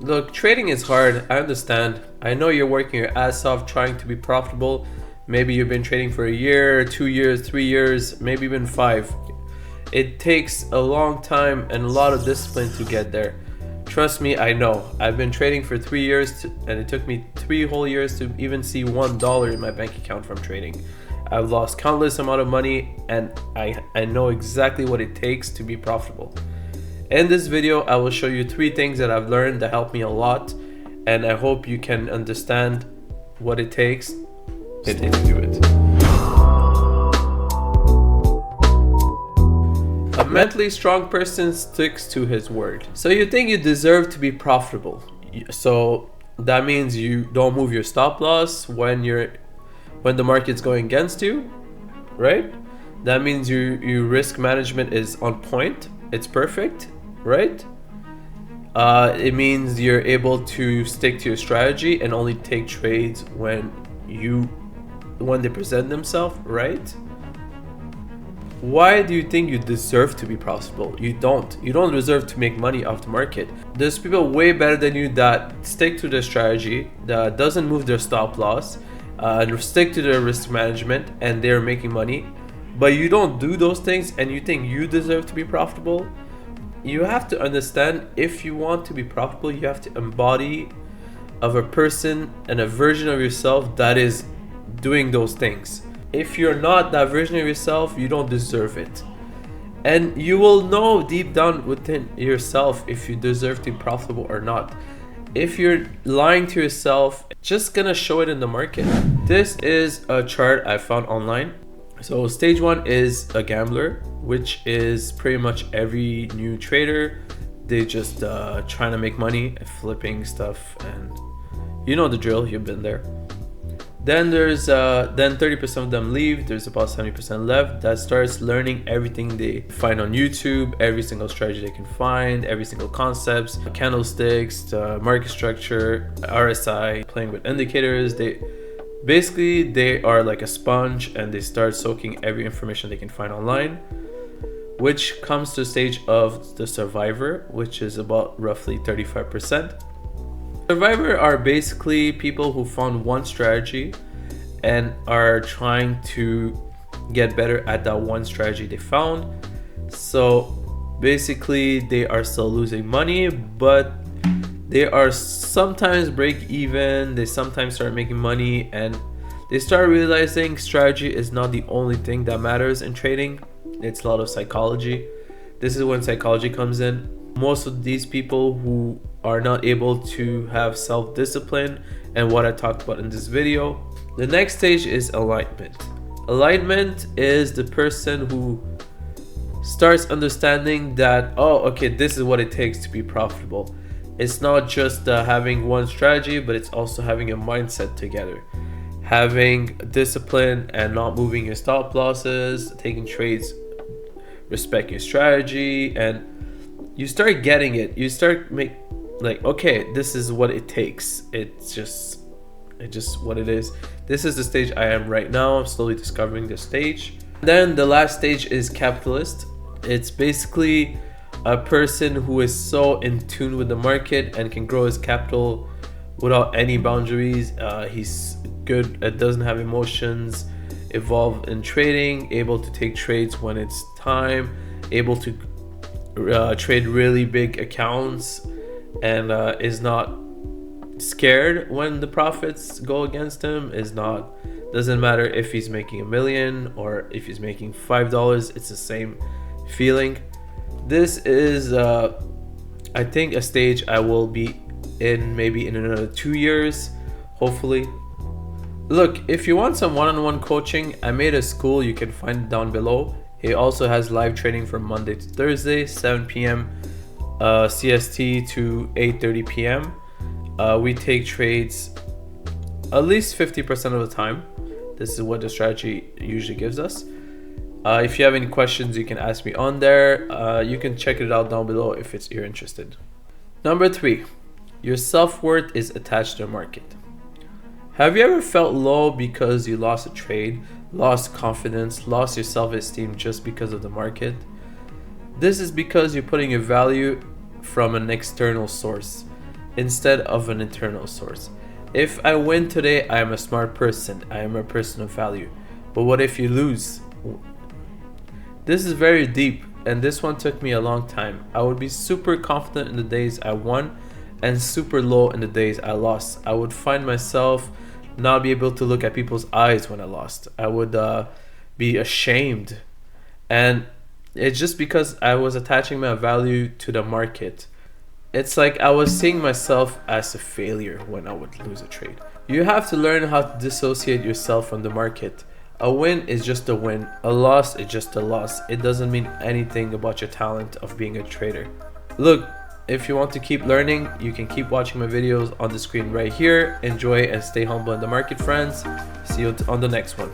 Look, trading is hard. I understand. I know you're working your ass off trying to be profitable. Maybe you've been trading for a year, 2 years, 3 years, maybe even 5. It takes a long time and a lot of discipline to get there. Trust me, I know. I've been trading for 3 years and it took me 3 whole years to even see $1 in my bank account from trading. I've lost countless amount of money and I know exactly what it takes to be profitable. In this video, I will show you 3 things that I've learned that help me a lot, and I hope you can understand what it takes and do it. A mentally strong person sticks to his word. So you think you deserve to be profitable. So that means you don't move your stop loss when the market's going against you, right? That means your risk management is on point. It's perfect, right? It means you're able to stick to your strategy and only take trades when they present themselves, right? Why do you think you deserve to be profitable? You don't. You don't deserve to make money off the market. There's people way better than you that stick to their strategy, that doesn't move their stop loss, stick to their risk management, and they're making money. But you don't do those things and you think you deserve to be profitable? You have to understand, if you want to be profitable, you have to embody of a person and a version of yourself that is doing those things. If you're not that version of yourself, you don't deserve it. And you will know deep down within yourself if you deserve to be profitable or not. If you're lying to yourself, just gonna show it in the market. This is a chart I found online. So stage 1 is a gambler, which is pretty much every new trader. They just trying to make money, flipping stuff, and you know the drill, you've been there. Then there's 30% of them leave. There's about 70% left that starts learning everything they find on YouTube, every single strategy they can find, every single concepts, candlesticks, market structure, RSI, playing with indicators. They are like a sponge and they start soaking every information they can find online, which comes to the stage of the survivor, which is about roughly 35%. Survivor are basically people who found one strategy and are trying to get better at that one strategy they found. So basically they are still losing money, but they are sometimes break even, they sometimes start making money, and they start realizing strategy is not the only thing that matters in trading. It's a lot of psychology. This is when psychology comes in. Most of these people who are not able to have self-discipline and what I talked about in this video. The next stage is alignment. Alignment is the person who starts understanding that, oh, okay, this is what it takes to be profitable. It's not just having one strategy, but it's also having a mindset together. Having discipline and not moving your stop losses, taking trades, respect your strategy, and you start getting it. You start okay, this is what it takes. It's just what it is. This is the stage I am right now. I'm slowly discovering this stage. Then the last stage is capitalist. It's basically a person who is so in tune with the market and can grow his capital without any boundaries. He's good, doesn't have emotions, evolve in trading, able to take trades when it's time, able to trade really big accounts, and is not scared when the profits go against him. Doesn't matter if he's making $1 million or if he's making $5, it's the same feeling. This is I think a stage I will be in maybe in another 2 years, hopefully. Look, if you want some one-on-one coaching, I made a school, you can find it down below. He also has live trading from Monday to Thursday, 7 p.m. CST to 8:30 p.m. We take trades at least 50% of the time. This is what the strategy usually gives us. If you have any questions, you can ask me on there. You can check it out down below if you're interested. Number 3, your self-worth is attached to the market. Have you ever felt low because you lost a trade, lost confidence, lost your self-esteem just because of the market? This is because you're putting your value from an external source. instead of an internal source. If I win today, I am a smart person. I am a person of value. But what if you lose? This is very deep, and this one took me a long time. I would be super confident in the days I won and super low in the days I lost. I would find myself not be able to look at people's eyes when I lost. I would be ashamed. And it's just because I was attaching my value to the market. It's like I was seeing myself as a failure when I would lose a trade. You have to learn how to dissociate yourself from the market. A win is just a win. A loss is just a loss. It doesn't mean anything about your talent of being a trader. Look, if you want to keep learning, you can keep watching my videos on the screen right here. Enjoy and stay humble in the market, friends. See you on the next one.